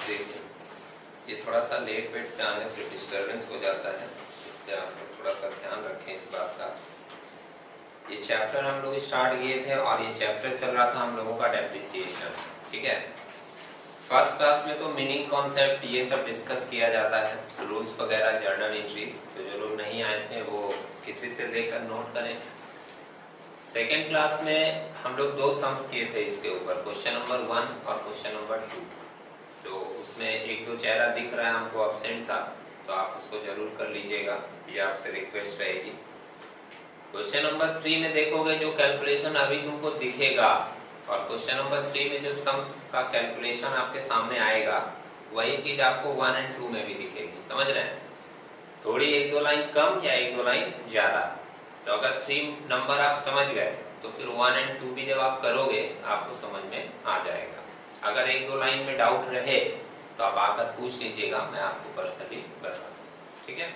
देखिए, ये थोड़ा सा लेट वेट से आने से डिस्टर्बेंस हो जाता है, इसलिए आप लोग थोड़ा सा ध्यान रखें इस बात का। ये चैप्टर हम लोग स्टार्ट किए थे और ये चैप्टर चल रहा था हम लोगों का डेप्रिसिएशन। ठीक है, फर्स्ट क्लास में तो मीनिंग कॉन्सेप्ट ये सब डिस्कस किया जाता है, रूल्स वगैरह, जर्नल एंट्रीज। तो जो लोग नहीं आए थे वो किसी से लेकर नोट करें। सेकेंड क्लास में हम लोग 2 सम्स किए थे इसके ऊपर, क्वेश्चन नंबर 1 और क्वेश्चन नंबर 2। तो उसमें 1-2 चेहरा दिख रहा है हमको अब्सेंट था, तो आप उसको जरूर कर लीजिएगा, ये आपसे रिक्वेस्ट रहेगी। क्वेश्चन नंबर 3 में देखोगे जो कैलकुलेशन अभी तुमको दिखेगा, और क्वेश्चन नंबर 3 में जो सम्स का कैलकुलेशन आपके सामने आएगा, वही चीज आपको 1 और 2 में भी दिखेगी। समझ रहे हैं? थोड़ी 1-2 लाइन कम या 1-2 लाइन ज्यादा। तो अगर 3 नंबर आप समझ गए तो फिर 1 और 2 भी जब आप करोगे आपको समझ में आ जाएगा। अगर 1-2 लाइन में डाउट रहे तो आप आकर पूछ लीजिएगा, मैं आपको पर्सनली बता दूँ। ठीक है,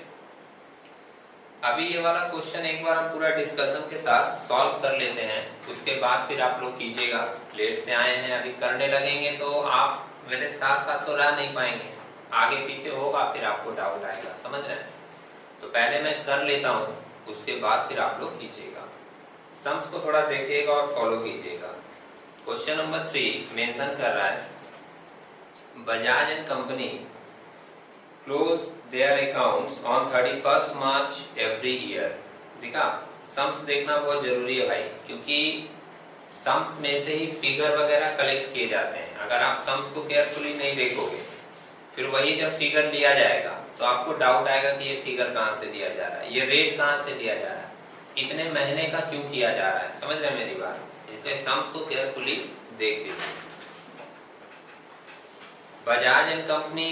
अभी ये वाला क्वेश्चन एक बार हम पूरा डिस्कशन के साथ सॉल्व कर लेते हैं, उसके बाद फिर आप लोग कीजिएगा। लेट से आए हैं, अभी करने लगेंगे तो आप मेरे साथ साथ तो रह नहीं पाएंगे, आगे पीछे होगा, फिर आपको डाउट आएगा। समझ रहे हैं? तो पहले मैं कर लेता हूँ, उसके बाद फिर आप लोग कीजिएगा। सम्स को थोड़ा देखिएगा और फॉलो कीजिएगा। क्वेश्चन नंबर 3 मेंशन कर रहा है, Bajaj and company close their accounts on 31 March every year. देखा, सम्स देखना बहुत जरूरी है भाई, क्योंकि सम्स में से ही फिगर वगैरह कलेक्ट किए जाते हैं। अगर आप सम्स को केयरफुली नहीं देखोगे, फिर वही जब फिगर लिया जाएगा तो आपको डाउट आएगा कि ये फिगर कहाँ से दिया जा रहा है, ये रेट कहाँ से दिया जा रहा है, इतने महीने का क्यों किया जा रहा है। समझ रहे हैं मेरी बात? इसलिए सम्स को केयरफुली देख लीजिए। Bajaj and company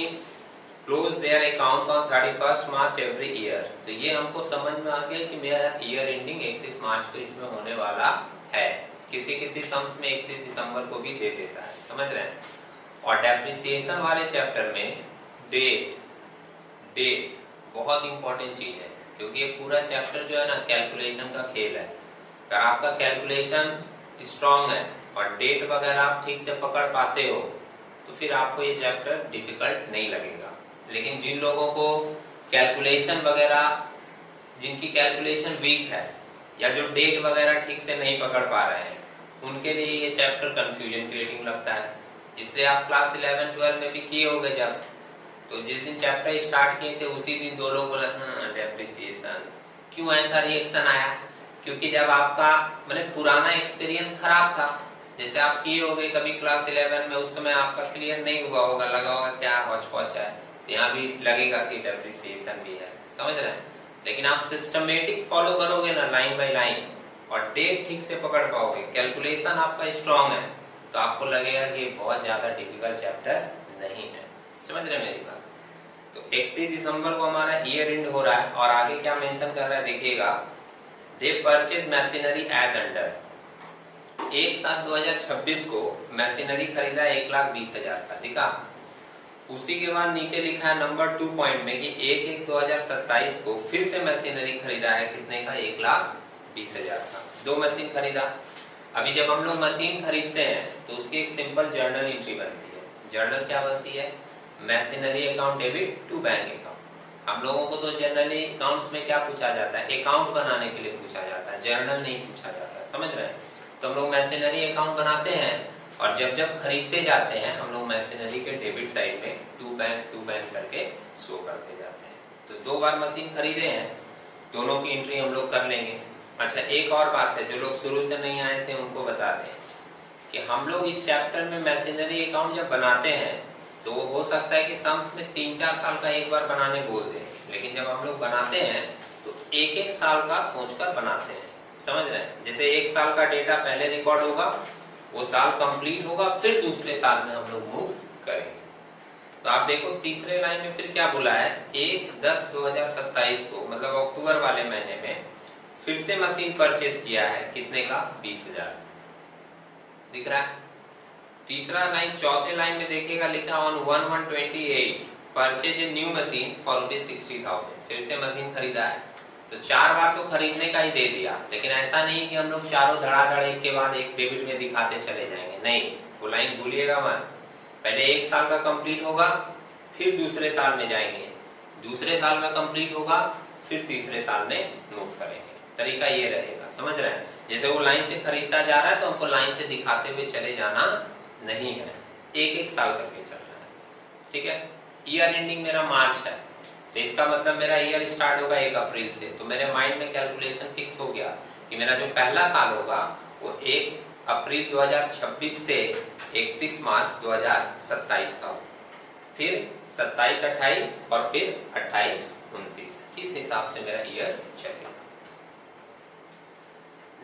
close their accounts on 31 March every year. तो ये हमको समझ में आ गया कि मेरा ईयर एंडिंग 31 मार्च को इसमें होने वाला है। किसी किसी सम्स में 31 दिसंबर को भी दे देता है। समझ रहे हैं? और डेप्रिसिएशन वाले चैप्टर में डेट बहुत इंपॉर्टेंट चीज है, क्योंकि ये पूरा चैप्टर जो है ना कैलकुलेशन का खेल है। अगर आपका कैलकुलेशन स्ट्रांग है और डेट वगैरह आप ठीक से पकड़ पाते हो तो फिर आपको ये चैप्टर डिफिकल्ट नहीं लगेगा। लेकिन जिन लोगों को कैलकुलेशन वगैरह, जिनकी कैलकुलेशन वीक है या जो डेट वगैरह ठीक से नहीं पकड़ पा रहे हैं, उनके लिए ये चैप्टर कंफ्यूजन क्रिएटिंग लगता है। इसलिए आप क्लास 11-12 में भी किए होंगे जब, तो जिस दिन चैप्टर स्टार्ट किए थे उसी दिन 2 लोग बोला हाँ डेप्रिसिएशन। क्यों ऐसा रिएक्शन आया? क्योंकि जब आपका मैंने पुराना एक्सपीरियंस खराब था, जैसे आप किए होंगे कभी क्लास 11 में, उस समय आपका क्लियर नहीं हुआ होगा, लगा होगा क्या हौच पौच है, तो यहाँ भी लगेगा कि डेप्रिसिएशन भी है। समझ रहे हैं? लेकिन आप सिस्टमेटिक फॉलो करोगे ना, लाइन बाय लाइन, और डेट ठीक से पकड़ पाओगे, कैलकुलेशन आपका स्ट्रांग है, तो आपको लगेगा कि बहुत ज्यादा डिफिकल्ट चैप्टर नहीं है। समझ रहे हैं मेरी बात? तो 31 दिसंबर को हमारा ईयर एंड हो रहा है, और आगे क्या मेंशन कर रहा है देखिएगा, they purchase machinery as under. 1/7/2026 को मशीनरी खरीदा 1,20,000 का, दिखा। उसी के बाद नीचे लिखा है नंबर 2 पॉइंट में कि 1/1/2027 को फिर से मशीनरी खरीदा है, कितने का? 1,20,000 का। 2 मशीन खरीदा। अभी जब हम लोग मशीन खरीदते हैं तो उसकी एक सिंपल जर्नल एंट्री बनती है। जर्नल क्या बनती है? Machinery account debit to bank account. हम लोगों को तो जनरली अकाउंट्स में क्या पूछा जाता है? अकाउंट बनाने के लिए पूछा जाता है, जर्नल नहीं पूछा जाता है। समझ रहे हैं? तो हम लोग मशीनरी अकाउंट बनाते हैं, और जब जब खरीदते जाते हैं हम लोग मशीनरी के डेबिट साइड में टू बैंक करके शो करते जाते हैं। तो 2 बार मशीन खरीदे हैं, दोनों की एंट्री हम लोग कर लेंगे। अच्छा, एक और बात है, जो लोग शुरू से नहीं आए थे उनको बता दें कि हम लोग इस चैप्टर में मशीनरी अकाउंट जब बनाते हैं तो वो हो सकता है कि सम्स में 3-4 साल का एक बार बनाने बोल दें, लेकिन जब हम लोग बनाते हैं तो 1-1 साल का सोचकर बनाते हैं। समझ रहे हैं? जैसे 1 साल का डेटा पहले रिकॉर्ड होगा, वो साल कंप्लीट होगा, फिर दूसरे साल में हम लोग मूव करेंगे। तो आप देखो तीसरे लाइन में फिर क्या बोला है, 1/10/2027 को, मतलब अक्टूबर वाले महीने में फिर से मशीन परचेज किया है, कितने का? 20,000। दिख रहा है? तीसरा लाइन, चौथे लाइन में देखिएगा लिखा on 1/1/28 purchase a new machine for ₹60,000। फिर से मशीन खरीदा है, तो 4 बार तो खरीदने का ही दे दिया। लेकिन ऐसा नहीं कि हम लोग चारों धड़ाधड़ एक के बाद एक डेबिट में दिखाते चले जाएंगे, नहीं, वो लाइन भूलिएगा मत। पहले एक साल का कंप्लीट होगा, फिर दूसरे साल में जाएंगे, दूसरे साल का कंप्लीट होगा, फिर तीसरे साल में मूव करेंगे। तरीका ये रहेगा, समझ रहे हैं? जैसे वो लाइन से खरीदता जा रहा है तो हमको लाइन से दिखाते हुए चले जाना नहीं है, एक एक साल करके चलना है, ठीक है? ईयर एंडिंग मेरा मार्च है, तो इसका मतलब मेरा ईयर स्टार्ट होगा 1 अप्रैल से, तो मेरे माइंड में कैलकुलेशन फिक्स हो गया कि मेरा जो पहला साल होगा वो 1 अप्रैल 2026 से 31 मार्च 2027 का हो, फिर 27-28 और फिर 28-29, इस हिसाब से मेरा ईयर चलेगा।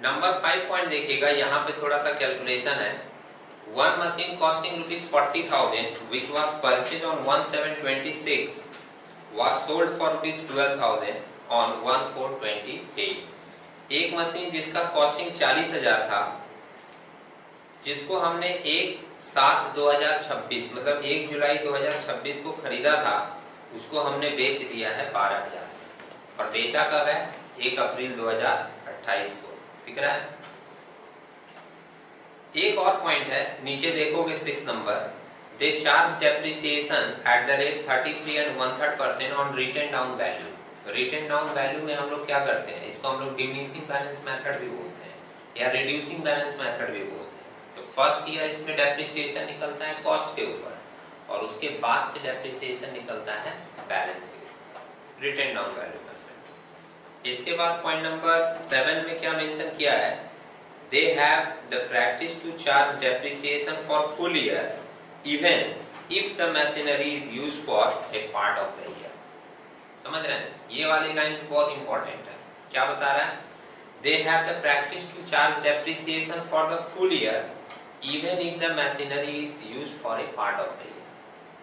नंबर 5 पॉइंट देखिएगा, यहाँ पे थोड़ा सा कैलकुलेशन है। One machine costing ₹40,000 which was purchased on 1/7/26 was sold for ₹12,000 on 1/4/28। एक मशीन जिसका कॉस्टिंग 40,000 था, जिसको हमने 1/7/2026 मतलब 1 जुलाई 2026 को खरीदा था, उसको हमने बेच दिया है 12,000 और बेचा कब है? 1 अप्रैल 2028 को। दिख रहा है? एक और पॉइंट है, नीचे देखोगे 6 number, they charge depreciation at the rate 33 and 1/3% on written down value. Written down value में हम लोग क्या करते हैं, इसको हम लोग डिमिनिशिंग बैलेंस मेथड भी बोलते हैं या रिड्यूसिंग बैलेंस मेथड भी बोलते हैं। तो फर्स्ट ईयर इसमें डेप्रिसिएशन निकलता है कॉस्ट के ऊपर, और उसके बाद से डेप्रिसिएशन निकलता है बैलेंस के ऊपर, रिटन डाउन वैल्यू मेथड। इसके बाद पॉइंट नंबर 7 में क्या मेंशन किया है, they have the practice to charge depreciation for full year even if the machinery is used for a part of the year। समझ रहे हैं? ये वाली लाइन बहुत इंपॉर्टेंट है। क्या बता रहा है? they have the practice to charge depreciation for the full year even if the machinery is used for a part of the year।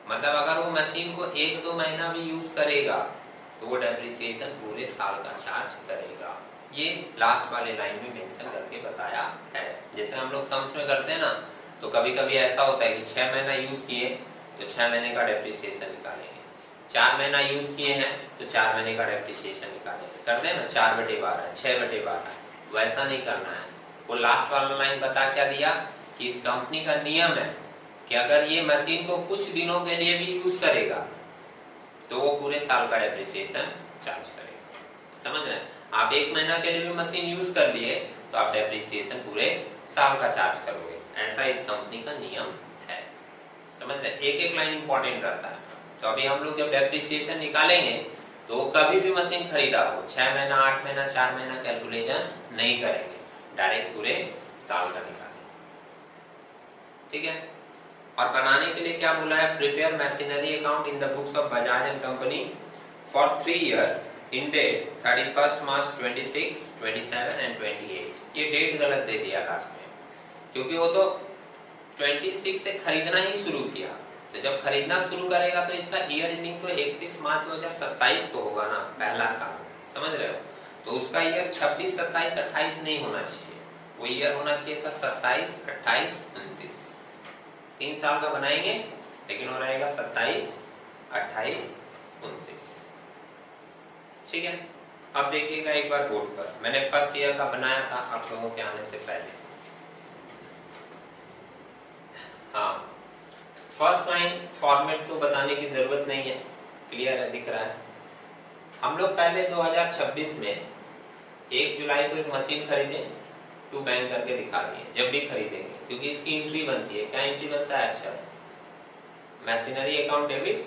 मतलब अगर वो मशीन को 1-2 महीना भी यूज करेगा तो वो डेप्रिसिएशन पूरे साल का चार्ज करेगा। ये लास्ट वाले लाइन में मेंशन करके बताया है। जैसे हम लोग सम्स में करते हैं ना, तो कभी कभी ऐसा होता है कि 6 महीना यूज किए तो 6 महीने का डेप्रिसिएशन निकालेंगे, 4 महीना यूज किए हैं तो 4 महीने का डेप्रिसिएशन निकालेंगे, करते हैं ना 4/12 6/12। वैसा नहीं करना है। वो लास्ट वाला लाइन बता क्या दिया कि इस कंपनी का नियम है कि अगर ये मशीन को कुछ दिनों के लिए भी यूज करेगा तो वो पूरे साल का डेप्रिसिएशन चार्ज करेगा। समझ रहे हैं? आप 1 महीना के लिए भी मशीन यूज कर लिए तो आप डेप्रिसिएशन पूरे साल का चार्ज करोगे, ऐसा इस कंपनी का नियम है। समझ रहे? एक एक लाइन इंपॉर्टेंट रहता है। तो अभी हम लोग जब डेप्रिसिएशन निकालेंगे तो कभी भी मशीन खरीदा हो 6 महीना 8 महीना 4 महीना कैलकुलेशन नहीं करेंगे, डायरेक्ट पूरे साल का निकालेंगे, ठीक है? और बनाने के लिए क्या बोला है, prepare machinery account in the books of Bajaj and company for 3 years ending 31 March 26, 27 and 28। ये डेट गलत दे दिया लास्ट में, क्योंकि वो तो 26 से खरीदना ही शुरू किया, तो जब खरीदना शुरू करेगा तो इसका ईयर एंडिंग तो 31 मार्च 2027 को होगा ना, पहला साल। समझ रहे हो? तो उसका ईयर 26, 27, 28 नहीं होना चाहिए, वो ईयर होना चाहिए था 27, 28, 29। 3 साल का बनाएंगे लेकिन वो रहेगा 27, 28, 29, ठीक है? अब देखिएगा एक बार बोर्ड पर, मैंने फर्स्ट ईयर का बनाया था आप लोगों के आने से पहले। हाँ, फर्स्ट लाइन फॉर्मेट तो बताने की जरूरत नहीं है, क्लियर है, दिख रहा है। हम लोग पहले 2026 में 1 जुलाई को एक मशीन खरीदे, टू बैंक करके दिखा दिए जब भी खरीदेंगे, क्योंकि इसकी एंट्री बनती है। क्या एंट्री बनता है? अक्षर machinery account debit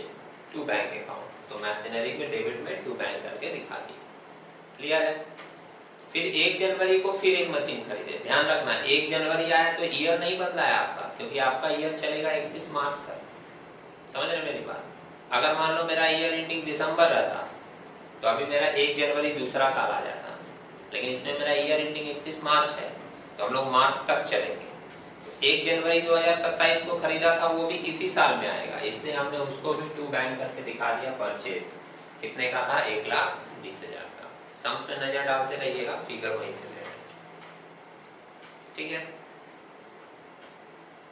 to bank account, तो मशीनरी के डेबिट में टू बैंक करके दिखा दी, क्लियर है? फिर 1 जनवरी को फिर एक मशीन खरीदे। ध्यान रखना 1 जनवरी आया तो ईयर नहीं बदला है आपका, क्योंकि आपका ईयर चलेगा 31 मार्च तक। समझ रहे मेरी बात? अगर मान लो मेरा ईयर एंडिंग दिसंबर रहता तो अभी मेरा 1 जनवरी दूसरा साल आ जाता, लेकिन इसमें मेरा ईयर एंडिंग 31 मार्च है तो हम लोग मार्च तक चलेंगे। 1 जनवरी 2027 को खरीदा था, वो भी इसी साल में आएगा, इसलिए हमने उसको भी टू बैंक करके दिखा दिया। परचेज कितने का था? 1,20,000 का। सम्स में नजर डालते रहिएगा, फिगर वहीं से ले रहे, ठीक है?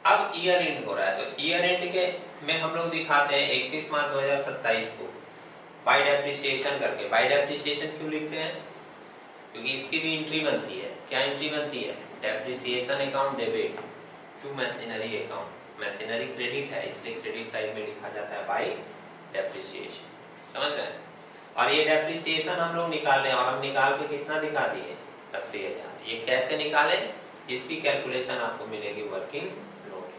अब ईयर एंड हो रहा है, तो ईयर एंड के में हम लोग दिखाते हैं 31 मार्च 2027 को बाय डेप्रिसिएशन करके। बाय डेप्रिसिएशन क्यों लिखते हैं? क्योंकि इसकी भी एंट्री बनती है। क्या एंट्री बनती है? Depreciation account debit to machinery account, machinery credit है, इसलिए क्रेडिट साइड में लिखा जाता है बाय डेप्रिसिएशन। समझ रहे हैं? और ये डेप्रिसिएशन हम लोग निकाल रहे हैं और हम निकाल के कितना दिखा दिए 80,000। ये कैसे निकालें, इसकी कैलकुलेशन आपको मिलेगी वर्किंग नोट।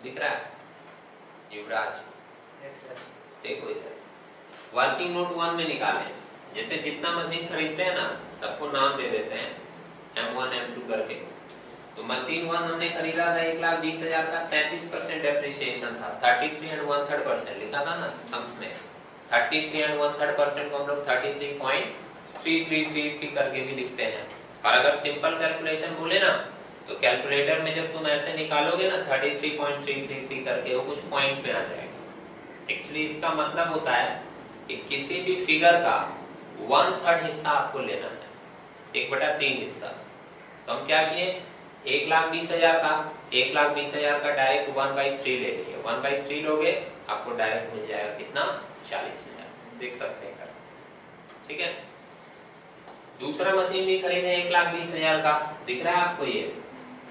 दिख रहा है युवराज? देखो इधर वर्किंग नोट 1 में निकालें। जैसे जितना मशीन खरीदते हैं ना सबको नाम दे देते हैं M1 M2 करके। तो मशीन 1 हमने खरीदा था 1,20,000 का, 33% डेप्रिसिएशन था। 33 and 1/3% लिखा था ना सम्स में। 33 and 1/3% को हम लोग 33.3333 करके भी लिखते हैं। और अगर सिंपल कैलकुलेशन बोले ना तो कैलकुलेटर में जब तुम ऐसे निकालोगे ना 33.333 करके वो कुछ पॉइंट में आ जाएगा। एक्चुअली इसका मतलब होता है कि किसी भी फिगर का 1/3 हिस्सा आपको लेना है, 1/3 हिस्सा। तो हम क्या किए, 1,20,000 था, 1,20,000 का डायरेक्ट 1/3 ले लिए। 1/3 लोगे आपको डायरेक्ट मिल जाएगा कितना, 40,000। देख सकते हैं कर, ठीक है। दूसरा मशीन भी खरीदे 1,20,000 का, दिख रहा है आपको ये,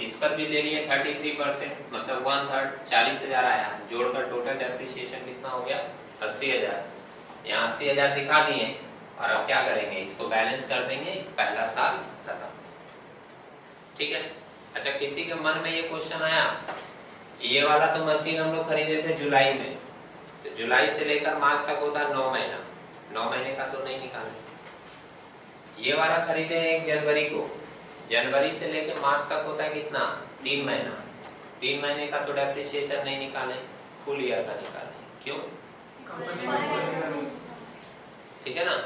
इस पर भी ले लिए 33% मतलब 1/3 40,000 आया। जोड़कर टोटल डेप्रिसिएशन कितना हो गया 80,000। यहाँ 80,000 दिखा दिए और अब क्या करेंगे, इसको बैलेंस कर देंगे, पहला साल खत्म। ठीक है। अच्छा, किसी के मन में ये क्वेश्चन आया, ये वाला तो मशीन हम लोग खरीदे थे जुलाई में, तो जुलाई से लेकर मार्च तक होता है 9 महीना, 9 महीने का तो नहीं निकाले। ये वाला खरीदे 1 जनवरी को, जनवरी से लेकर मार्च तक होता है कितना, 3 महीना, 3 महीने का तो डेप्रिसिएशन नहीं निकाले, फुल ईयर का निकाले। क्यों? ठीक है ना,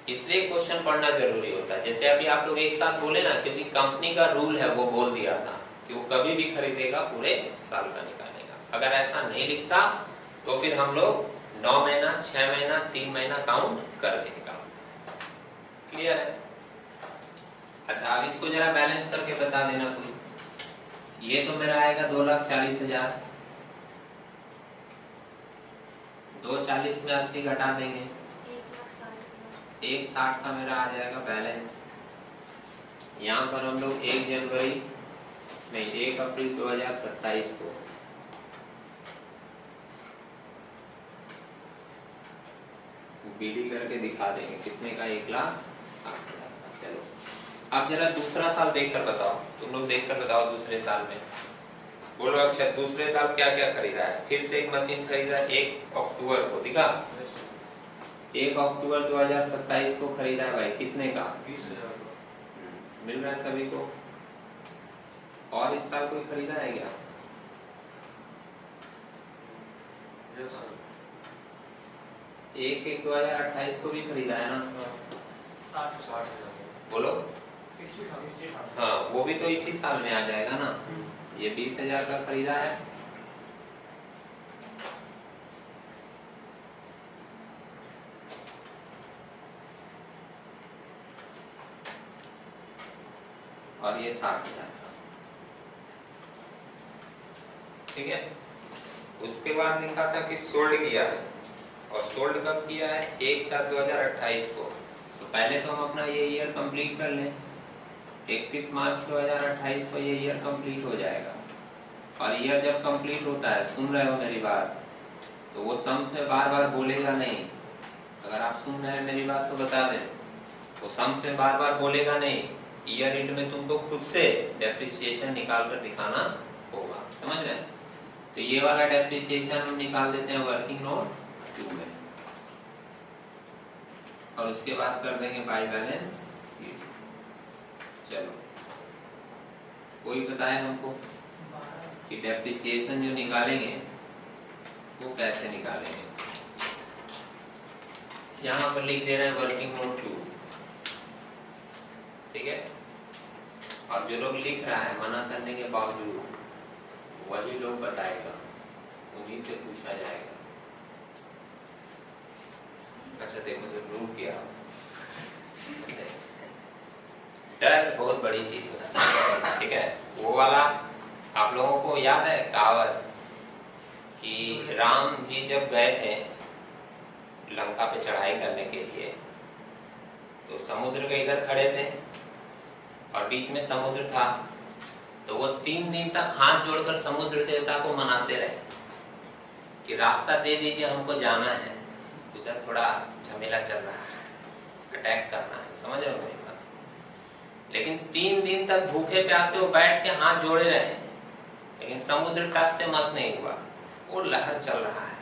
इसलिए क्वेश्चन पढ़ना जरूरी होता है। जैसे अभी आप लोग एक साथ बोले ना, क्योंकि कंपनी का रूल है, वो बोल दिया था कि वो कभी भी खरीदेगा पूरे साल का निकालेगा। अगर ऐसा नहीं लिखता तो फिर हम लोग 9 महीना, 6 महीना, 3 महीना काउंट करके निकालते। क्लियर है? अच्छा, अब इसको जरा बैलेंस करके बता देना कोई। ये तो मेरा आएगा 2,40,000, 240 में 80 घटा देंगे, 1,60 का मेरा आ जाएगा बैलेंस। यहाँ पर हम लोग 1 जनवरी नहीं 1 अप्रैल 2027 को बीडी करके दिखा देंगे कितने का, 1,60,000। चलो अब जरा दूसरा साल देखकर बताओ, तुम लोग देखकर बताओ दूसरे साल में। बोलो अक्षर, दूसरे साल क्या क्या खरीदा है? फिर से एक मशीन खरीदा 1 अक्टूबर को, दिखा 1 अक्टूबर 2027 को खरीदा है भाई, कितने का? 20,000 मिल रहा है सभी को। और इस साल कोई खरीदा है क्या? yes, 1/1/2028 को भी खरीदा है ना, 60 बोलो 60। हाँ, वो भी तो इसी साल में आ जाएगा ना। ये 20,000 का खरीदा है, और ये 60,000 का। ठीक है। उसके बाद लिखा था कि सोल्ड किया है, और सोल्ड कब किया है? 1/4/2028 को। तो पहले तो हम अपना ये ईयर कंप्लीट कर लें, 31 मार्च 2028 को ये ईयर कंप्लीट हो जाएगा। और ईयर जब कंप्लीट होता है, सुन रहे हो मेरी बात, तो वो सम्स में बार बार बोलेगा नहीं। अगर आप सुन रहे हैं मेरी बात तो बता दें, वो सम्स में बार बार बोलेगा नहीं। ईयर एंड में तुमको खुद से डेप्रिसिएशन निकाल कर दिखाना होगा, समझ रहे हैं? तो ये वाला डेप्रिसिएशन हम निकाल देते हैं वर्किंग नोट 2 में, और उसके बाद कर देंगे बाय बैलेंस शीट। चलो कोई बताए हमको कि डेप्रिसिएशन जो निकालेंगे वो कैसे निकालेंगे। यहाँ पर लिख दे रहे हैं वर्किंग नोट 2, ठीक है। और जो लोग लिख रहा है मना करने के बावजूद, वही लोग बताएगा, उन्हीं से पूछा जाएगा। अच्छा देखो, जब रूल किया, डर बहुत बड़ी चीज होता है, ठीक है। वो वाला आप लोगों को याद है कहावत कि राम जी जब गए थे लंका पे चढ़ाई करने के लिए, तो समुद्र के इधर खड़े थे और बीच में समुद्र था। तो वो 3 दिन तक हाथ जोड़कर समुद्र देवता को मनाते रहे कि रास्ता दे दीजिए, हमको जाना है, उधर थोड़ा झमेला चल रहा है, अटैक करना है, समझ रहे हो मेरी बात। लेकिन 3 दिन तक भूखे प्यासे वो बैठ के हाथ जोड़े रहे, लेकिन समुद्र टस से मस नहीं हुआ, वो लहर चल रहा है,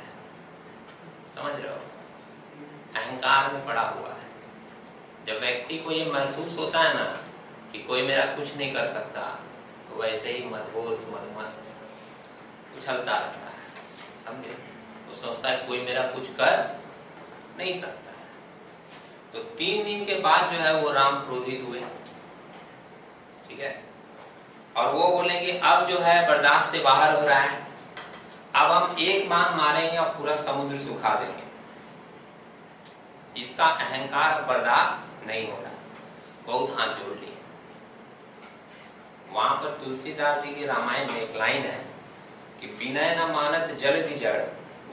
समझ रहे हो, अहंकार में पड़ा हुआ है। जब व्यक्ति को ये महसूस होता है ना कि कोई मेरा कुछ नहीं कर सकता, तो वैसे ही मदहोश मदमस्त उछलता रहता है, समझे। वो सोचता है कोई मेरा कुछ कर नहीं सकता है। तो 3 दिन के बाद जो है वो राम क्रोधित हुए, ठीक है, और वो बोलेंगे अब जो है बर्दाश्त से बाहर हो रहा है, अब हम एक बाण मारेंगे और पूरा समुद्र सुखा देंगे। इसका अहंकार बर्दाश्त नहीं हो रहा, बहुत हाथ जोड़ लिए। वहां पर तुलसीदास जी के रामायण में एक लाइन है कि विनय न मानत जल्द जड़,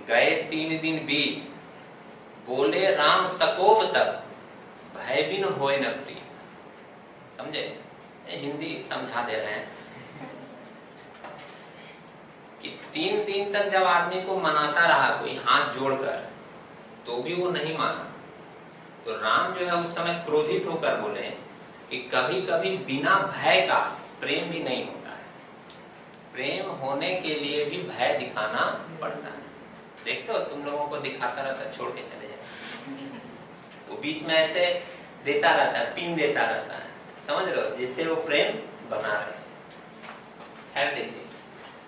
गए 3 दिन बीत, बोले राम सकोप तक, भय बिन होए न प्रीत। समझे, हिंदी समझा दे रहे हैं कि 3 दिन तक जब आदमी को मनाता रहा कोई हाथ जोड़कर, तो भी वो नहीं माना, तो राम जो है उस समय क्रोधित होकर बोले कि कभी कभी बिना भय का प्रेम भी नहीं होता है, प्रेम होने के लिए भी भय दिखाना पड़ता है। देखते हो तुम लोगों को दिखाता रहता है, छोड़ के चले जाए, वो बीच में ऐसे देता रहता है, पिन देता रहता है, समझ रहे हो, जिससे वो प्रेम बना रहे। खैर देखिए,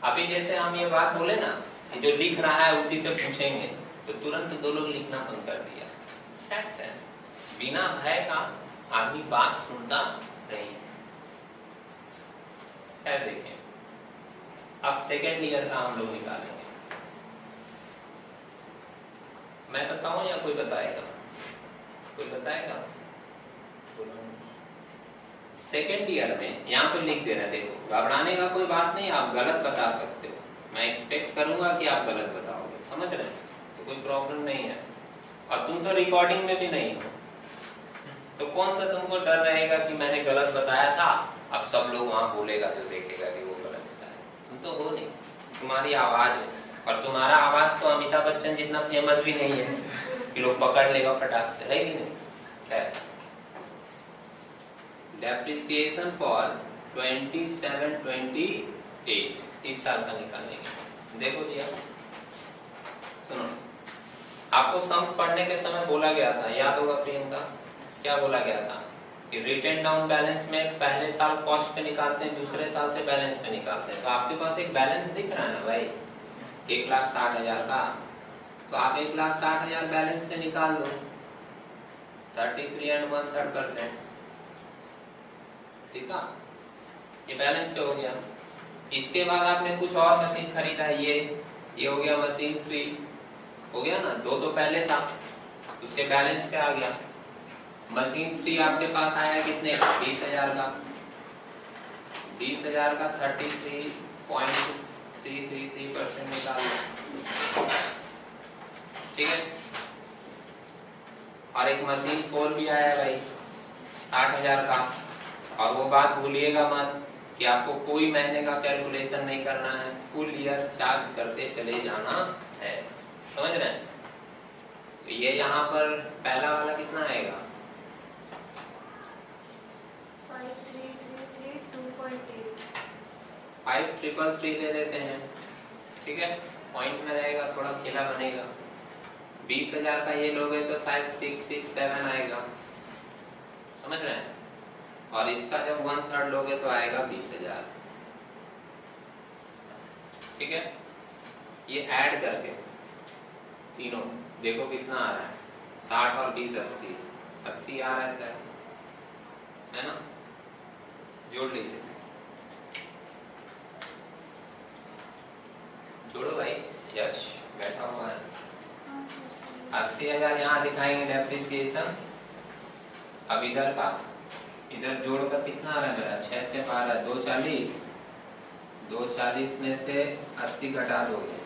अभी जैसे हम ये बात बोले ना कि जो लिख रहा है उसी से पूछेंगे, तो तुरंत 2 लोग लिखना बंद कर दिया। फैक्ट है, बिना भय का आदमी बात सुनता नहीं है। खैर देखिए, अब सेकेंड ईयर का हम लोग निकालेंगे। मैं बताऊं या कोई बताएगा? कोई बताएगा? सेकेंड ईयर में यहाँ पे लिख देना, देखो घबराने का कोई बात नहीं, आप गलत बता सकते हो, मैं एक्सपेक्ट करूंगा कि आप गलत बताओगे, समझ रहे हैं, तो कोई प्रॉब्लम नहीं है। और तुम तो रिकॉर्डिंग में भी नहीं हो, तो कौन सा तुमको डर रहेगा कि मैंने गलत बताया था, अब सब लोग वहां बोलेगा तो देखेगा कि वो गलत बताया। तुम तो हो नहीं, तुम्हारी आवाज है, और तुम्हारा आवाज तो अमिताभ बच्चन जितना फेमस भी नहीं है कि लोग पकड़ लेगा फटाक से, है कि नहीं। खैर, डेप्रिसिएशन फॉर 27-28 इस साल का निकालेंगे। देखो जी, सुनो, आपको सम्स पढ़ने के समय बोला गया था, याद होगा प्रियंका, क्या बोला गया था कि रिटेन डाउन बैलेंस में पहले साल कॉस्ट पे निकालते हैं, दूसरे साल से बैलेंस पे निकालते हैं। तो आपके पास एक बैलेंस दिख रहा है ना भाई, 1,60,000 का, तो आप 1,60,000 बैलेंस पे निकाल दो, 33 and 1/3%, ठीक है, ये बैलेंस पे हो गया। इसके बाद आपने कुछ और मशीन खरीदा, ये हो गया मशीन 3, हो गया ना, 2 तो पहले था, उसके बैलेंस पे आ गया। मशीन 3 आपके पास आया कितने का? 20,000 का, 20,000 का 33.333% निकाल लो, ठीक है। और एक मशीन 4 भी आया भाई 60,000 का, और वो बात भूलिएगा मत कि आपको कोई महीने का कैलकुलेशन नहीं करना है, फुल ईयर चार्ज करते चले जाना है, समझ रहे हैं। तो ये यहाँ पर पहला वाला कितना आएगा? 5333 ले लेते हैं, ठीक है, पॉइंट में रहेगा, थोड़ा खेला बनेगा। 20,000 का ये लोगे तो शायद 667 आएगा, समझ रहे हैं। और इसका जब 1/3 लोगे तो आएगा 20,000, ठीक है। ये ऐड करके तीनों देखो कितना आ रहा है, 60 और 20 80 आ रहा है ना, जोड़ लीजिए, जोड़ो भाई, यश बैठा हुआ है। 80,000 यहाँ दिखाएंगे डेप्रिसिएशन। अब इधर का, इधर जोड़कर कितना आ रहा है मेरा, 6 6 12 240, 240 में से 80 घटा दोगे,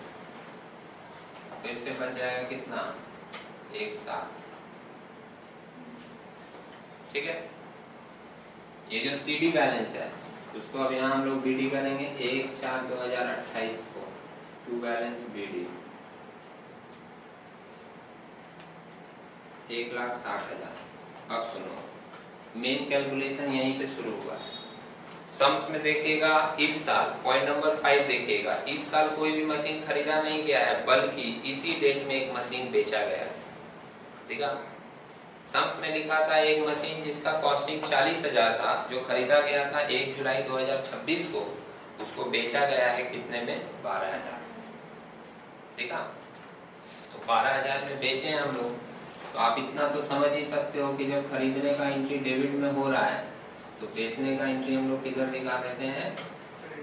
फिर से बच जाएगा कितना, 1,60, ठीक है। ये जो सीडी बैलेंस है उसको अब यहाँ हम लोग बीडी करेंगे 1/4/2028 को टू बैलेंस बीडी 1,60,000। अब सुनो, मेन कैलकुलेशन यहीं पे शुरू हुआ है। सम्स में देखिएगा इस साल पॉइंट नंबर 5 देखिएगा, इस साल कोई भी मशीन खरीदा नहीं गया है, बल्कि इसी डेट में एक मशीन बेचा गया है। ठीक है, सम्स में लिखा था एक मशीन जिसका कॉस्टिंग 40,000 था, जो खरीदा गया था 1 जुलाई 2026 को, उसको बेचा गया है कितने में? 12,000। ठीक है, तो 12,000 में बेचे हैं हम लोग। तो आप इतना तो समझ ही सकते हो कि जब खरीदने का एंट्री डेबिट में हो रहा है तो बेचने का एंट्री हम लोग किधर दिखा देते हैं?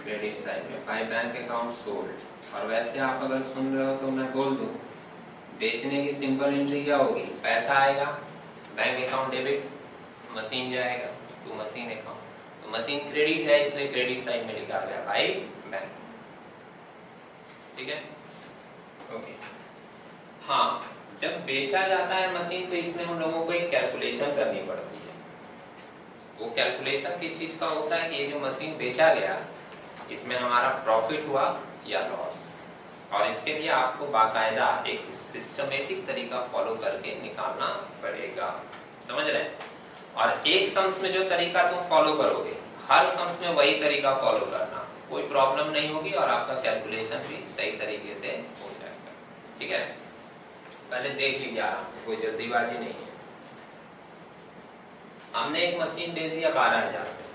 क्रेडिट साइड में, बाय बैंक अकाउंट सोल्ड। और वैसे आप अगर सुन रहे हो तो मैं बोल दूं, बेचने की सिंपल एंट्री क्या होगी? पैसा आएगा, बैंक अकाउंट डेबिट, मशीन जाएगा तो मशीन अकाउंट। तो मशीन क्रेडिट है इसलिए क्रेडिट साइड में लिखा गया बाय बैंक। ठीक है, ओके। हाँ, जब बेचा जाता है मशीन तो इसमें हम लोगों को एक कैलकुलेशन करनी पड़ती है। वो कैलकुलेशन किस चीज का होता है कि ये जो मशीन बेचा गया इसमें हमारा प्रॉफिट हुआ या लॉस, और इसके लिए आपको बाकायदा एक सिस्टमेटिक तरीका फॉलो करके निकालना पड़ेगा। समझ रहे हैं? और एक सम्स में जो तरीका तुम फॉलो करोगे, हर सम्स में वही तरीका फॉलो करना, कोई प्रॉब्लम नहीं होगी और आपका कैलकुलेशन भी सही तरीके से हो जाएगा। ठीक है, पहले देख लीजिए आराम से, कोई जल्दीबाजी नहीं है। हमने एक मशीन बेच दिया 12,000 में।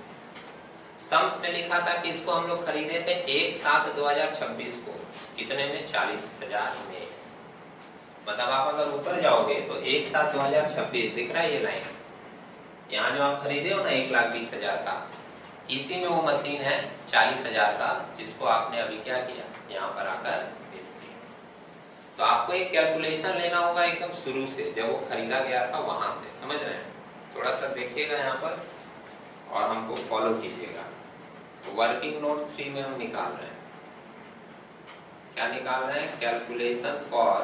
सम्स में लिखा था कि इसको हम लोग खरीदे थे 1/7/2026 को, कितने में? 40,000 में। मतलब आप अगर ऊपर जाओगे तो 1/7/2026 दिख रहा है ये लाइन, यहाँ जो आप खरीदे हो ना 1,20,000 का, इसी में वो मशीन है 40,000 का, जिसको आपने अभी क्या किया? यहाँ पर आकर बेच दिया। तो आपको एक कैलकुलेशन लेना होगा एकदम शुरू से, जब वो खरीदा गया था वहां से। समझ रहे हैं? थोड़ा सा देखिएगा यहाँ पर और हमको फॉलो कीजिएगा। तो वर्किंग नोट 3 में हम निकाल रहे हैं, क्या निकाल रहे हैं? कैलकुलेशन फॉर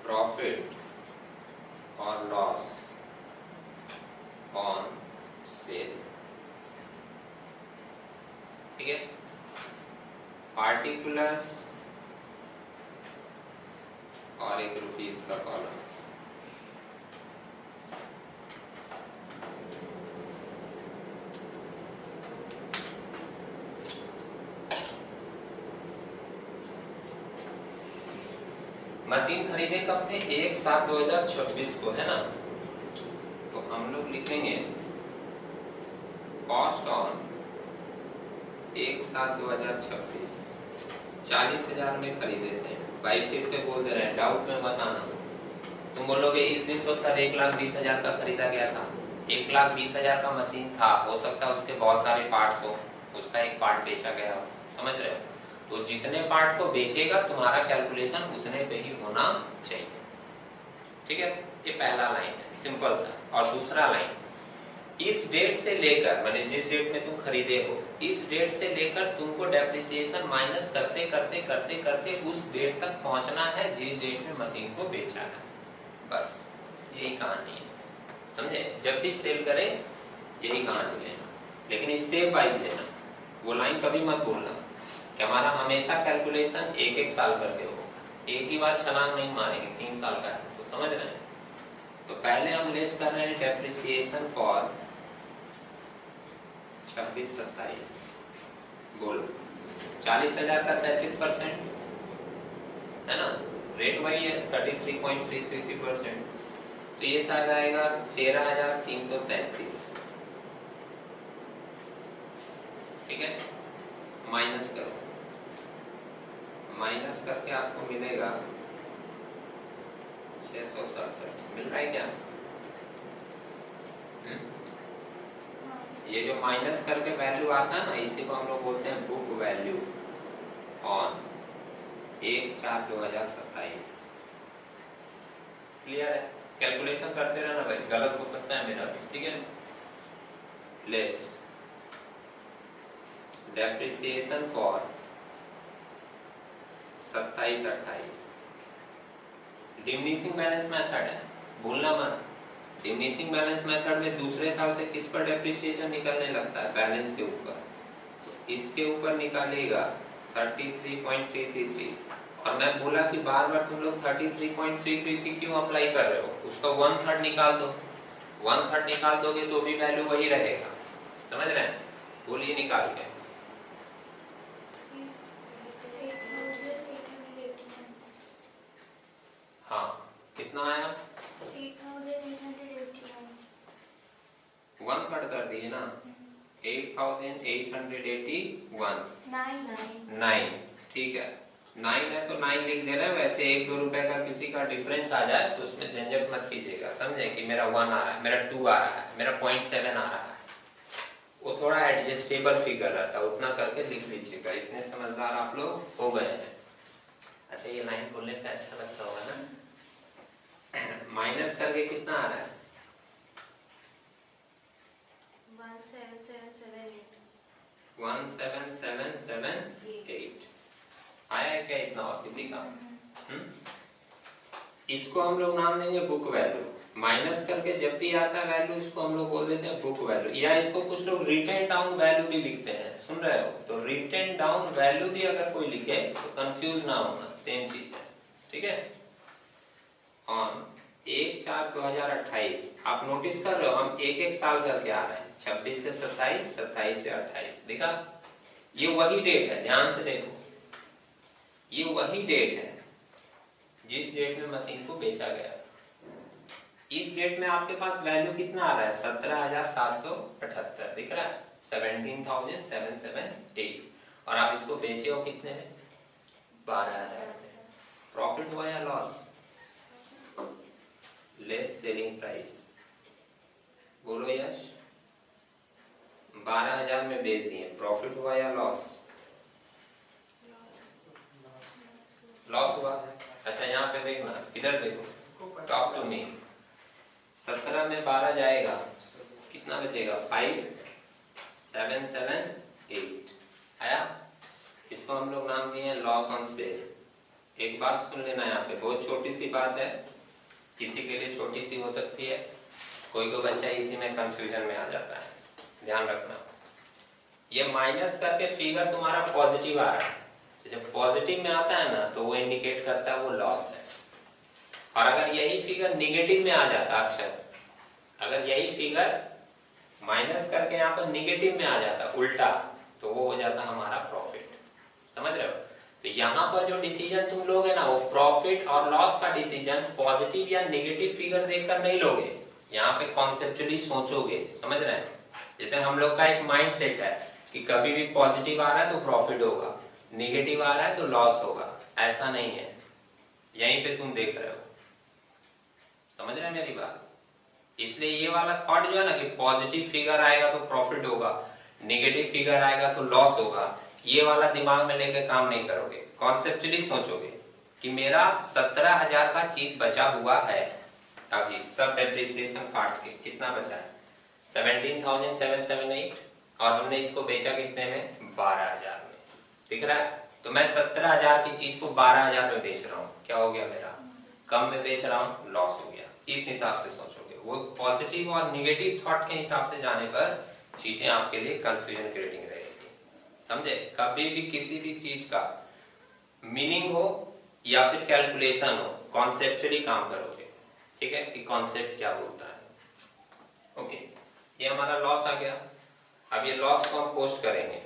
प्रॉफिट और लॉस ऑन सेल। ठीक है, पार्टिकुलर्स और एक रुपीस का कॉलम। मशीन खरीदे कब थे? 1/7/2026 को, है ना? तो हम लोग लिखेंगे कॉस्ट ऑन 1/7/2026, 40,000 में खरीदे थे। भाई फिर से बोल दे रहे हैं, डाउट में मत आना। तुम बोलोगे इस दिन तो सर 1,20,000 का खरीदा गया था। 1,20,000 का मशीन था, हो सकता है उसके बहुत सारे पार्ट्स हो, उसका एक पार्ट बेचा गया हो। समझ रहे हो? तो जितने पार्ट को बेचेगा तुम्हारा कैलकुलेशन उतने पे ही होना चाहिए। ठीक है, ये पहला लाइन है, सिंपल सा। और दूसरा लाइन, इस डेट से लेकर, माने जिस डेट में तुम खरीदे हो, इस डेट से लेकर तुमको डेप्रिसिएशन माइनस करते करते करते करते उस डेट तक पहुंचना है जिस डेट में मशीन को बेचा है। बस यही कहानी है, समझे? जब भी सेल करे यही कहानी लेना, लेकिन स्टेप वाइज लेना। वो लाइन कभी मत भूलना कि हमारा हमेशा कैलकुलेशन एक एक साल करके होगा, एक ही बार छलांग नहीं मारेंगे, 3 साल का है। तो समझ रहे हैं? तो पहले हम लेस कर रहे हैं डेप्रिसिएशन फॉर 26-27। बोलो 40,000 का 33% है ना, रेट वही है 33.333%। तो ये सारा आएगा 13,333। ठीक है, माइनस करो, माइनस करके आपको मिलेगा 667। मिल रहा है क्या? ये जो माइनस करके वैल्यू आता है ना, इसी को हम लोग बोलते हैं बुक वैल्यू ऑन 1/4/2027। क्लियर है? कैलकुलेशन करते रहना भाई, गलत हो सकता है मेरा भी। ठीक है, less depreciation for 27-28। Diminishing balance method है, भूलना मत। डिमिनिशिंग बैलेंस मेथड में दूसरे साल से किस पर डेप्रिसिएशन निकलने लगता है? बैलेंस के ऊपर। तो इसके ऊपर निकालेगा 33.333। और मैं बोला कि बार बार तुम लोग 33.333 क्यों अप्लाई कर रहे हो? उसका 1/3 निकाल दो। 1/3 निकाल दोगे तो भी वैल्यू वही रहेगा। समझ रहे हैं? बोलिए निकाल के। हाँ, कितना आया? 1/3 कर दिए ना, 8881। 9। ठीक है, 9 है तो 9 लिख दे रहे हैं। वैसे 1-2 रुपए का किसी का डिफरेंस आ जाए तो उसमें झंझट मत कीजिएगा, समझे? कि मेरा 1 आ रहा है, मेरा 2 आ रहा है, मेरा 0.7 आ रहा है, वो थोड़ा एडजस्टेबल फिगर रहता है, उतना करके लिख लीजिएगा। इतने समझदार आप लोग हो गए हैं। अच्छा, ये लाइन बोलने पे अच्छा लगता होगा ना? माइनस करके कितना आ रहा है? 17778 आया है क्या इतना? और किसी का? इसको हम लोग नाम देंगे बुक वैल्यू। माइनस करके जब भी आता है वैल्यू, इसको हम लोग बोल देते हैं बुक वैल्यू, या इसको कुछ लोग रिटेन डाउन वैल्यू भी लिखते हैं। सुन रहे हो? तो रिटेन डाउन वैल्यू भी अगर कोई लिखे तो कंफ्यूज ना होना, सेम चीज है। ठीक है? ऑन 1/4/2028 आप नोटिस कर रहे हो, हम एक एक साल करके आ रहे हैं। 26 से 27, 27 से 28। देखा? ये वही डेट है, ध्यान से देखो, ये वही डेट है जिस डेट में मशीन को बेचा गया। इस डेट में आपके पास वैल्यू कितना आ रहा है? 17,778 दिख रहा है, 17,778। और आप इसको बेचे हो कितने में? 12,000 में। प्रॉफिट हुआ या लॉस? Less selling price. बोलो यश। 12,000 में बेच दिए, प्रॉफिट हुआ या लॉस? लॉस हुआ। अच्छा, यहाँ पे देखना, इधर देखो, टॉप टू मी। 17 में 12 जाएगा, कितना बचेगा? 5,778 आया। इसको हम लोग नाम दिए लॉस ऑन सेल। एक बात सुन लेना, यहाँ पे बहुत छोटी सी बात है, किसी के लिए छोटी सी हो सकती है, कोई कोई बच्चा इसी में कंफ्यूजन में आ जाता है, ध्यान रखना। ये माइनस करके फिगर तुम्हारा पॉजिटिव आ रहा है, तो जब पॉजिटिव में आता है ना तो वो इंडिकेट करता है वो लॉस है। और अगर यही फिगर निगेटिव में आ जाता, अक्षर, अगर यही फिगर माइनस करके यहाँ पर निगेटिव में आ जाता उल्टा, तो वो हो जाता हमारा प्रॉफिट। समझ रहे हो? तो यहाँ पर जो डिसीजन तुम लोगे ना, वो प्रॉफिट और लॉस का डिसीजन पॉजिटिव या नेगेटिव फिगर देखकर नहीं लोगे, यहाँ पे कॉन्सेप्चुअली सोचोगे। समझ रहे हैं? जैसे हम लोग का एक माइंड सेट है कि कभी भी पॉजिटिव आ रहा है तो प्रॉफिट होगा, नेगेटिव आ रहा है तो लॉस होगा। ऐसा नहीं है, यहीं पे तुम देख रहे हो। समझ रहे हैं मेरी बात? इसलिए ये वाला थॉट जो है ना कि पॉजिटिव फिगर आएगा तो प्रॉफिट होगा, नेगेटिव फिगर आएगा तो लॉस होगा, ये वाला दिमाग में लेके काम नहीं करोगे। कॉन्सेप्चुअली सोचोगे कि मेरा 17,000 का चीज बचा हुआ है, अभी सब डेप्रिसिएशन काट के कितना बचा है? 17,778। और हमने इसको बेचा कितने में? 12,000 में। दिख रहा है? तो मैं 17,000 की चीज को 12,000 में बेच रहा हूँ, क्या हो गया मेरा? कम में बेच रहा हूँ, लॉस हो गया। इस हिसाब से सोचोगे, वो पॉजिटिव और निगेटिव थॉट के हिसाब से जाने पर चीजें आपके लिए कंफ्यूजन क्रिएटिंग रहेगी। समझे? कभी भी किसी भी चीज का मीनिंग हो या फिर कैलकुलेशन हो, कॉन्सेप्चुअली काम करोगे। ठीक है? कि कॉन्सेप्ट क्या बोलता है। ओके, ये हमारा लॉस आ गया। अब ये लॉस को हम पोस्ट करेंगे,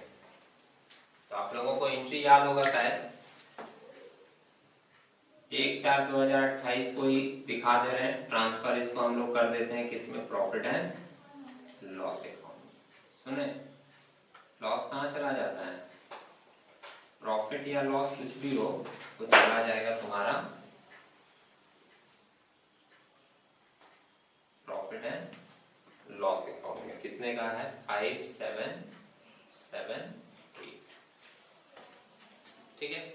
तो आप लोगों को एंट्री याद होगा शायद, 1/4/2028 को ही दिखा दे रहे हैं ट्रांसफर। इसको हम लोग कर देते हैं किसमें? Profit and loss account. सुने, लॉस कहाँ चला जाता है? प्रॉफिट या लॉस कुछ भी हो तो चला जाएगा तुम्हारा प्रॉफिट एंड लॉस अकाउंट में। कितने का है? 5,778। ठीक है?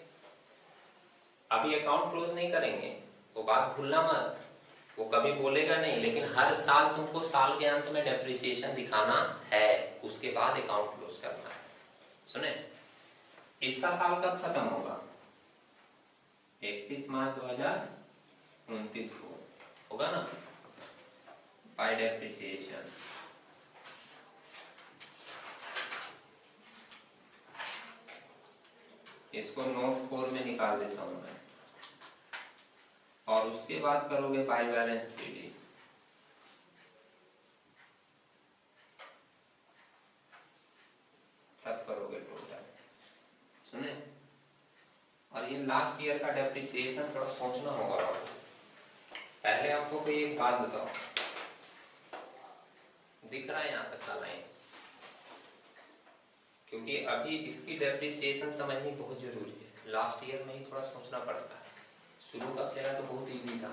अभी अकाउंट क्लोज नहीं करेंगे, वो बात भूलना मत। वो कभी बोलेगा नहीं, लेकिन हर साल तुमको साल के अंत में डेप्रिसिएशन दिखाना है, उसके बाद अकाउंट क्लोज करना है। सुने, इसका साल कब खत्म होगा? 31 मार्च 2029 को होगा ना? Bye depreciation. इसको नोट 4 में निकाल देता हूं मैं, और उसके बाद करोगे बाय बैलेंस सीडी। तब करोगे टोटल। सुने, और ये लास्ट ईयर का डेप्रिसिएशन थोड़ा सोचना होगा आपको। पहले आपको कोई एक बात बताओ, दिख रहा है यहाँ तक का लाइन? क्योंकि अभी इसकी डेप्रिसिएशन समझनी बहुत जरूरी है। लास्ट ईयर में ही थोड़ा सोचना पड़ता है। शुरू का फेरा तो बहुत इजी था,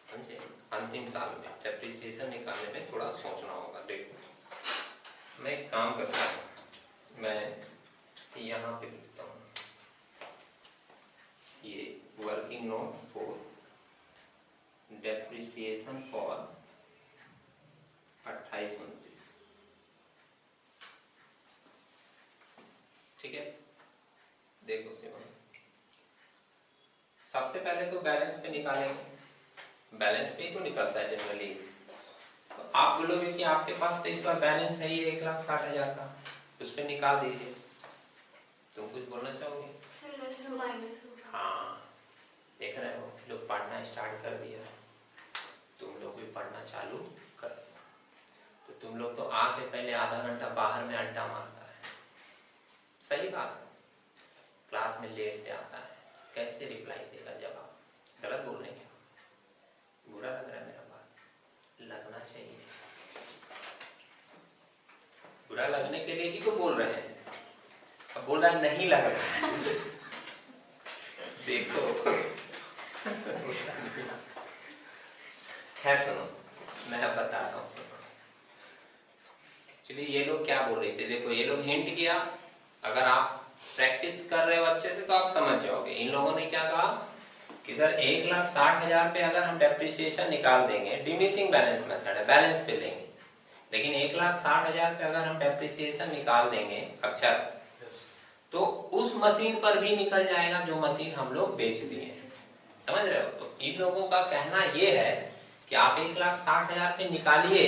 समझे। अंतिम साल में डेप्रिसिएशन निकालने में थोड़ा सोचना होगा। देखो मैं एक काम करता हूँ, मैं यहाँ पे लिखता हूँ ये वर्किंग नोट 4, डेप्रिसिएशन फॉर 28-29। ठीक है, देखो सिमन, सबसे पहले तो बैलेंस पे निकालेंगे। बैलेंस पे ही तो निकलता है जनरली। तो आप बोलोगे कि आपके पास तो इस बार बैलेंस है ही 1,60,000 का, उस पे निकाल दीजिए। तुम कुछ बोलना चाहोगे? हाँ, देख रहे हो लोग पढ़ना स्टार्ट कर दिया, तुम लोग भी पढ़ना चालू कर। तो तुम लोग तो आके पहले आधा घंटा बाहर में अड्डा मारता है। सही बात है, क्लास में लेट से आता है, कैसे रिप्लाई देगा जवाब? गलत बोल रहे हैं क्या? बुरा लग रहा है मेरा बात? लगना चाहिए। बुरा लगने के लिए ही तो बोल रहे हैं। अब बोल रहा है नहीं लग रहा है। देखो खैर सुनो, मैं अब बताता हूँ। चलिए, ये लोग क्या बोल रहे थे, देखो ये लोग हिंट किया। अगर आप प्रैक्टिस कर रहे हो अच्छे से तो आप समझ जाओगे। इन लोगों ने क्या कहा कि सर 1,60,000 पे अगर हम डेप्रिसिएशन निकाल देंगे, डिमिनिशिंग बैलेंस मेथड है, बैलेंस पे लेंगे, लेकिन 1,60,000 पे अगर हम डेप्रिसिएशन निकाल देंगे अक्षर, तो उस मशीन पर भी निकल जाएगा जो मशीन हम लोग बेच दिए। समझ रहे हो? तो इन लोगों का कहना यह है कि आप 1,60,000 पे निकालिए,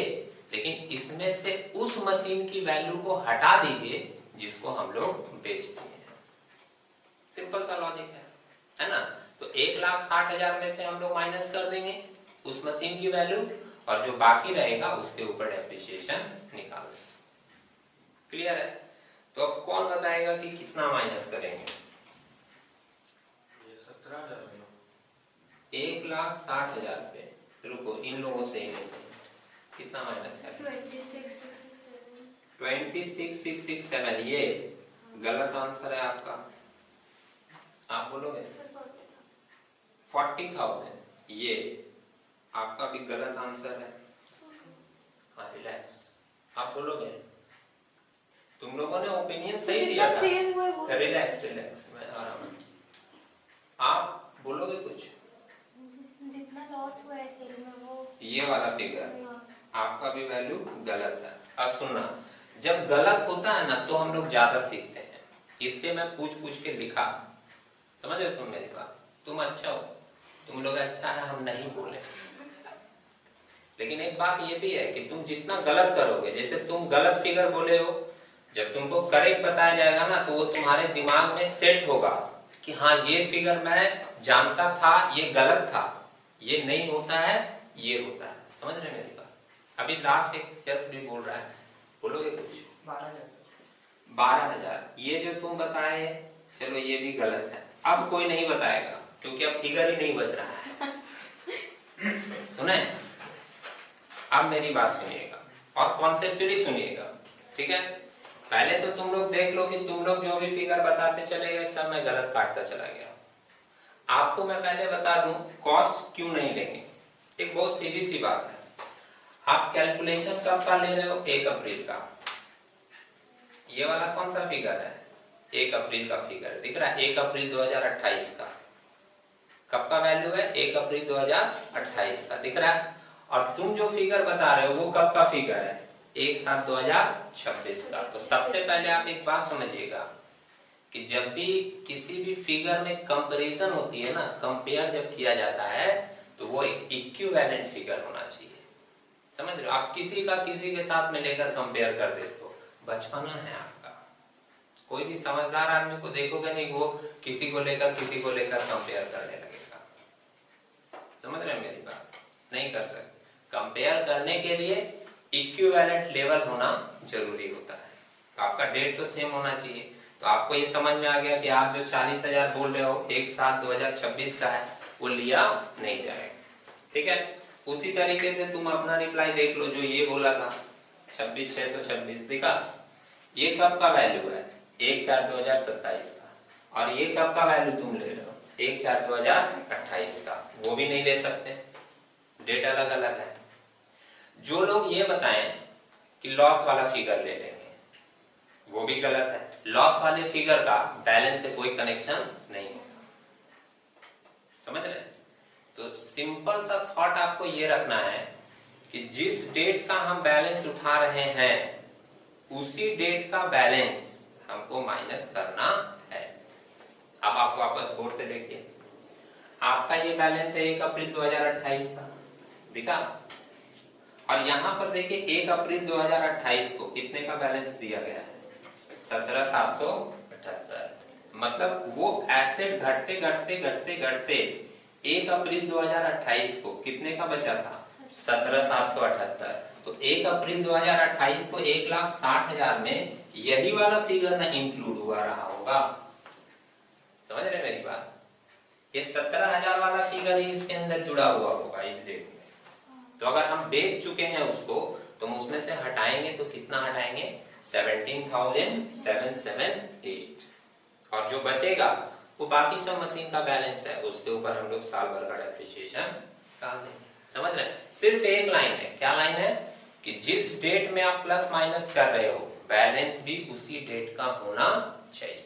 लेकिन इसमें से उस मशीन की वैल्यू को हटा दीजिए जिसको हम लोग बेच दिए। सिंपल सा लॉजिक है ना? तो 1,60,000 में से हम लोग माइनस कर देंगे उस मशीन की वैल्यू, और जो बाकी रहेगा उसके ऊपर डेप्रिसिएशन निकाल देंगे। क्लियर है? तो अब कौन बताएगा कि कितना माइनस करेंगे? 1,60,000 पे रुको, इन लोगों से ही लेते हैं। कितना माइनस करें? 26,667। ये गलत आंसर है आपका। आप बोलोगे 40,000, ये आपका भी गलत आंसर है। हाँ, रिलैक्स। आप बोलोगे, तुम लोगों ने ओपिनियन सही दिया था। रिलैक्स रिलैक्स, मैं आराम। आप बोलोगे कुछ? जितना लॉस हुआ है सेल में वो ये वाला फिगर आपका भी वैल्यू गलत है। अब सुनना, जब गलत होता है ना तो हम लोग ज्यादा सीखते हैं। इसलिए मैं पूछ पूछ के लिखा। समझ रहे तुम मेरी बात? तुम अच्छा हो, तुम लोग अच्छा है, हम नहीं बोले। लेकिन एक बात ये भी है कि तुम जितना गलत करोगे, जैसे तुम गलत फिगर बोले हो, जब तुमको करेक्ट बताया जाएगा ना तो वो तुम्हारे दिमाग में सेट होगा कि हाँ ये फिगर मैं जानता था, ये गलत था, ये नहीं होता है, ये होता है। समझ रहे मेरी बात? अभी लास्ट एक जस्ट भी बोल रहा है, बोलोगे कुछ? 12,000 ये जो तुम बताए, चलो ये भी गलत है। अब कोई नहीं बताएगा क्योंकि अब फिगर ही नहीं बच रहा है। सुने, अब मेरी बात सुनिएगा और कॉन्सेप्चुअली सुनिएगा, ठीक है? पहले तो तुम लोग देख लो कि तुम लोग जो भी फिगर बताते चले गए सब मैं गलत काटता चला गया। आपको मैं पहले बता दूं कॉस्ट क्यों नहीं लेंगे। एक बहुत सीधी सी बात है, आप कैलकुलेशन कब का ले रहे हो? 1 अप्रैल का। ये वाला कौन सा फिगर है? 1 अप्रैल का फिगर दिख रहा है, 1 अप्रैल 2028 का। कब का वैल्यू है? 1 अप्रैल 2028 का दिख रहा है। और तुम जो फिगर बता रहे हो वो कब का फिगर है? 1/7/2026 का। तो सबसे पहले आप एक बात समझिएगा कि जब भी किसी भी फिगर में कंपैरिजन होती है ना, कंपेयर जब किया जाता है तो वो एक इक्विवेलेंट फिगर होना चाहिए। समझ रहे हो? आप किसी का किसी के साथ में लेकर कंपेयर कर देते हो, बचपना है आपका। कोई भी समझदार आदमी को देखोगे नहीं वो किसी को लेकर कंपेयर करने लगेगा। समझ रहे हैं मेरी बात? नहीं कर सकते। कंपेयर करने के लिए इक्विवेलेंट लेवल होना जरूरी होता है। तो आपका डेट तो सेम होना चाहिए। तो आपको ये समझ में आ गया कि आप जो 40,000 बोल रहे हो 1/7/2026 का है, वो लिया नहीं जाएगा। ठीक है, उसी तरीके से तुम अपना रिप्लाई देख लो, जो ये बोला था 26,626 दिखा, ये कब का वैल्यू है? 1/4/2027 का, और ये कब का वैल्यू तुम ले रहे हो? 1/4/2028 का। वो भी नहीं ले सकते, डेट अलग अलग है। जो लोग ये बताएं कि लॉस वाला फिगर ले लेंगे, वो भी गलत है। लॉस वाले फिगर का बैलेंस से कोई कनेक्शन नहीं होता। समझ रहे? तो सिंपल सा थॉट आपको ये रखना है कि जिस डेट का हम बैलेंस उठा रहे हैं उसी डेट का बैलेंस हमको माइनस करना है। अब आप वापस बोर्ड पे देखिए, आपका ये बैलेंस है 1 अप्रैल 2028 का, दिखा? और यहां पर देखिए 1 अप्रैल 2028 को कितने का बैलेंस दिया गया है? 17,778। मतलब वो एसेट घटते घटते घटते घटते 1 अप्रैल 2028 को कितने का बचा था? 17,778। तो 1 अप्रैल 2028 को 1,60,000 में यही वाला फिगर ना इंक्लूड हुआ रहा होगा। समझ रहे मेरी बात? ये 17,000 वाला फिगर ही इसके अंदर जुड़ा हुआ होगा इस डेट में। तो अगर हम बेच चुके हैं उसको तो हम उसमें से हटाएंगे तो कितना हटाएंगे? 17,778। और जो बचेगा वो बाकी सब मशीन का बैलेंस है, उसके ऊपर हम लोग साल भर का डेप्रिसिएशन डाल देंगे। समझ रहे हैं? सिर्फ एक लाइन है। क्या लाइन है? कि जिस डेट में आप प्लस माइनस कर रहे हो बैलेंस भी उसी डेट का होना चाहिए।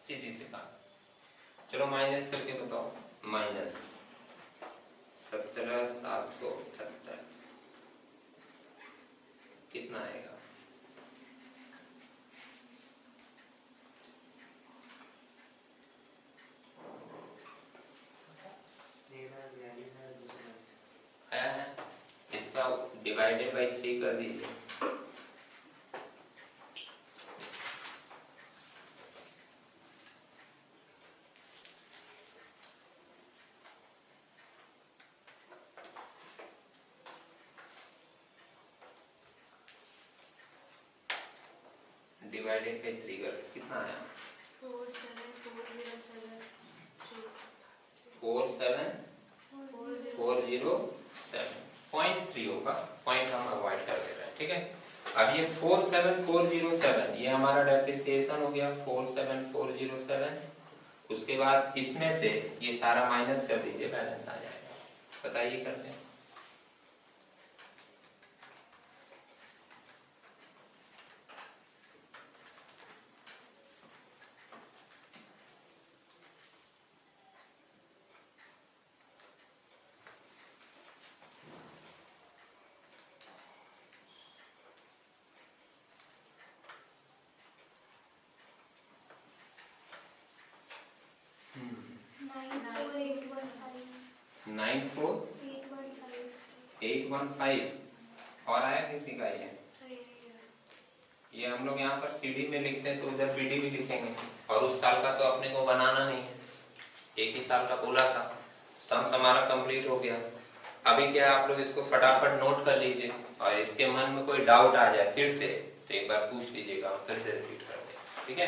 सीधी सी बात। चलो माइनस करके बताओ। माइनस 17,778 कितना आएगा? आया है? इसका डिवाइडेड बाई 3 कर दीजिए। डिवाइडेड बाई 3 कर कितना आया? 47407.3 होगा। पॉइंट हम अवॉइड कर दे रहे हैं। ठीक है, अब ये 47407 ये हमारा डेप्रिसिएशन हो गया 47407। उसके बाद इसमें से ये सारा माइनस कर दीजिए, बैलेंस आ जाएगा। बताइए करते हैं। नाइन फोर 815 और आया किसी का? ये हम लोग यहाँ पर सीडी में लिखते हैं तो उधर बीडी भी लिखेंगे। और उस साल का तो अपने को बनाना नहीं है, एक ही साल का बोला था। सम्स हमारा कंप्लीट हो गया। अभी क्या आप लोग इसको फटाफट नोट कर लीजिए और इसके मन में कोई डाउट आ जाए फिर से तो एक बार पूछ लीजिएगा, फिर से रिपीट कर दें। ठीक है।